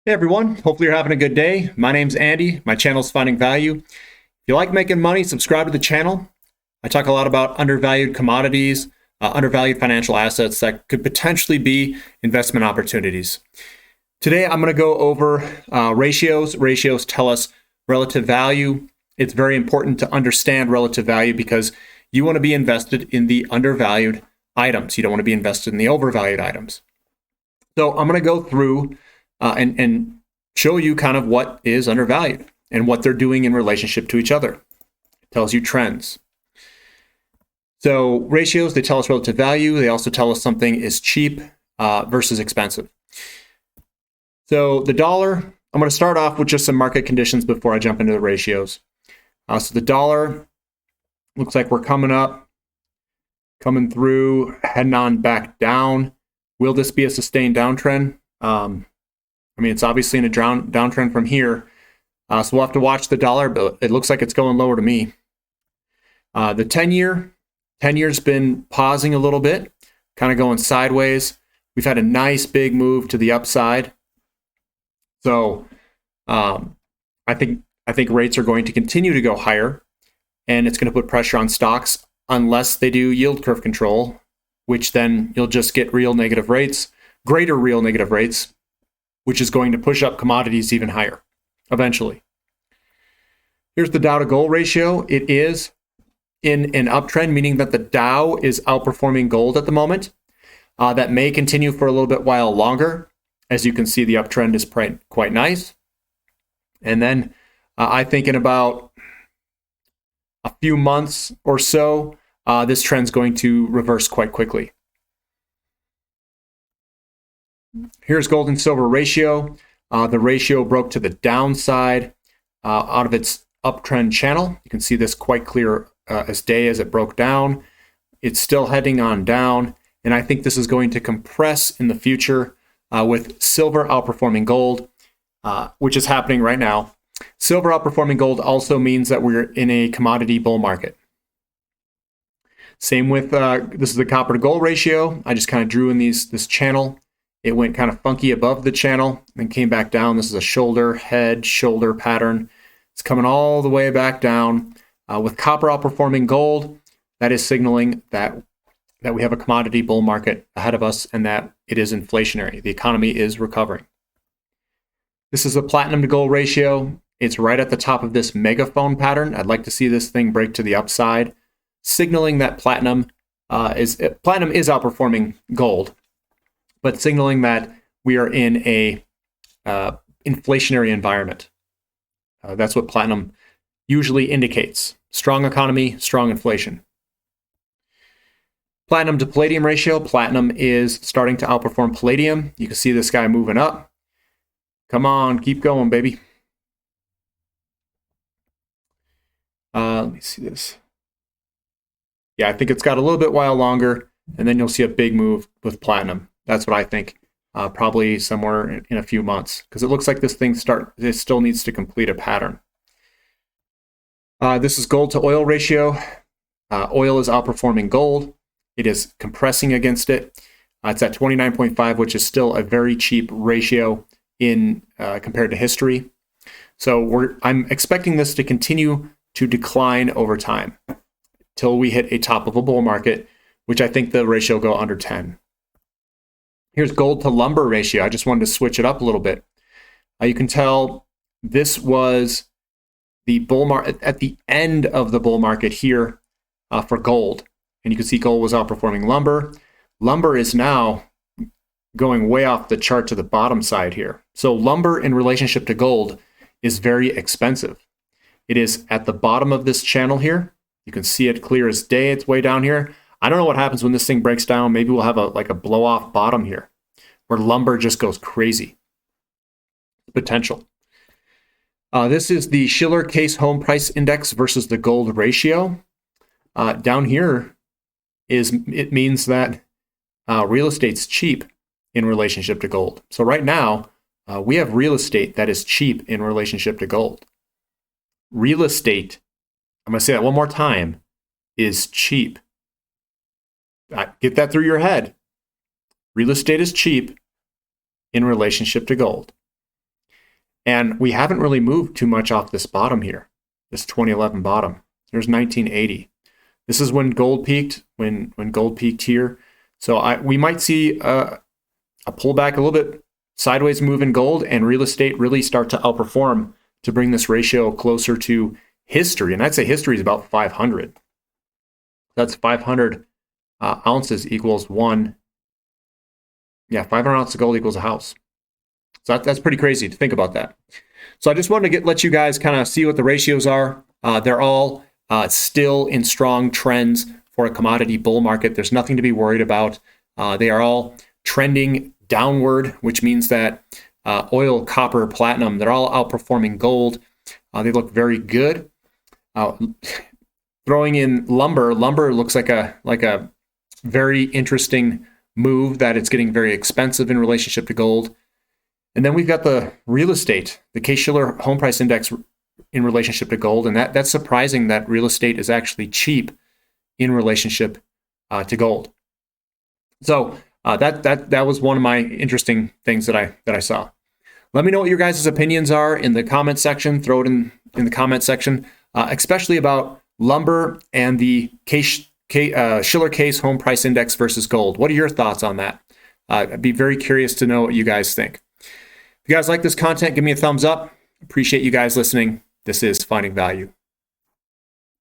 Hey everyone, hopefully you're having a good day. My name's Andy. My channel's Finding Value. If you like making money, subscribe to the channel. I talk a lot about undervalued commodities, undervalued financial assets that could potentially be investment opportunities. Today I'm going to go over ratios. Ratios tell us relative value. It's very important to understand relative value because you want to be invested in the undervalued items. You don't want to be invested in the overvalued items. So I'm going to go through and show you kind of what is undervalued and what they're doing in relationship to each other. It tells you trends. So ratios, they tell us relative value. They also tell us something is cheap versus expensive. So the dollar, I'm going to start off with just some market conditions before I jump into the ratios. So the dollar looks like we're coming through, heading on back down. Will this be a sustained downtrend? It's obviously in a downtrend from here. So we'll have to watch the dollar, but it looks like it's going lower to me. The 10-year's been pausing a little bit, kind of going sideways. We've had a nice big move to the upside. So I think rates are going to continue to go higher, and it's going to put pressure on stocks unless they do yield curve control, which then you'll just get real negative rates, greater real negative rates, which is going to push up commodities even higher eventually. Here's the Dow to gold ratio. It is in an uptrend, meaning that the Dow is outperforming gold at the moment. That may continue for a little bit while longer. As you can see, the uptrend is quite nice. And then I think in about a few months or so, this trend's going to reverse quite quickly. Here's gold and silver ratio. The ratio broke to the downside out of its uptrend channel. You can see this quite clear as day as it broke down. It's still heading on down, and I think this is going to compress in the future with silver outperforming gold, which is happening right now. Silver outperforming gold also means that we're in a commodity bull market. Same with, this is the copper to gold ratio. I just kind of drew in this channel. It went kind of funky above the channel and came back down. This is a shoulder, head, shoulder pattern. It's coming all the way back down. With copper outperforming gold, that is signaling that we have a commodity bull market ahead of us and that it is inflationary. The economy is recovering. This is the platinum to gold ratio. It's right at the top of this megaphone pattern. I'd like to see this thing break to the upside, signaling that platinum is outperforming gold, but signaling that we are in a inflationary environment. That's what platinum usually indicates. Strong economy, strong inflation. Platinum to palladium ratio. Platinum is starting to outperform palladium. You can see this guy moving up. Come on, keep going, baby. Let me see this. Yeah, I think it's got a little bit while longer, and then you'll see a big move with platinum. That's what I think, probably somewhere in a few months, because it looks like this still needs to complete a pattern. This is gold to oil ratio. Oil is outperforming gold. It is compressing against it. It's at 29.5, which is still a very cheap ratio in compared to history. So I'm expecting this to continue to decline over time till we hit a top of a bull market, which I think the ratio will go under 10. Here's gold to lumber ratio. I just wanted to switch it up a little bit. You can tell this was the bull market at the end of the bull market here for gold. And you can see gold was outperforming lumber. Lumber is now going way off the chart to the bottom side here. So lumber in relationship to gold is very expensive. It is at the bottom of this channel here. You can see it clear as day. It's way down here. I don't know what happens when this thing breaks down. Maybe we'll have a blow off bottom here where lumber just goes crazy. Potential. This is the Shiller Case Home Price Index versus the gold ratio. Down here it means that real estate's cheap in relationship to gold. So right now we have real estate that is cheap in relationship to gold. Real estate, I'm going to say that one more time, is cheap. Get that through your head. Real estate is cheap in relationship to gold. And we haven't really moved too much off this bottom here, this 2011 bottom. There's 1980. This is when gold peaked, when gold peaked here. So we might see a pullback, a little bit sideways move in gold, and real estate really start to outperform to bring this ratio closer to history. And I'd say history is about 500. That's 500 ounces equals one. Yeah, 500 ounces of gold equals a house. So that's pretty crazy to think about that. So I just wanted to let you guys kind of see what the ratios are. They're all still in strong trends for a commodity bull market. There's nothing to be worried about. They are all trending downward, which means that oil, copper, platinum, they're all outperforming gold. They look very good. Throwing in lumber looks like a very interesting move, that it's getting very expensive in relationship to gold. And then we've got the real estate, the Case-Shiller home price index in relationship to gold. And that's surprising that real estate is actually cheap in relationship to gold. So that was one of my interesting things that I saw. Let me know what your guys' opinions are in the comment section. Throw it in the comment section, especially about lumber and the Shiller Case home price index versus gold. What are your thoughts on that? I'd be very curious to know what you guys think. If you guys like this content, give me a thumbs up. Appreciate you guys listening. This is Finding Value.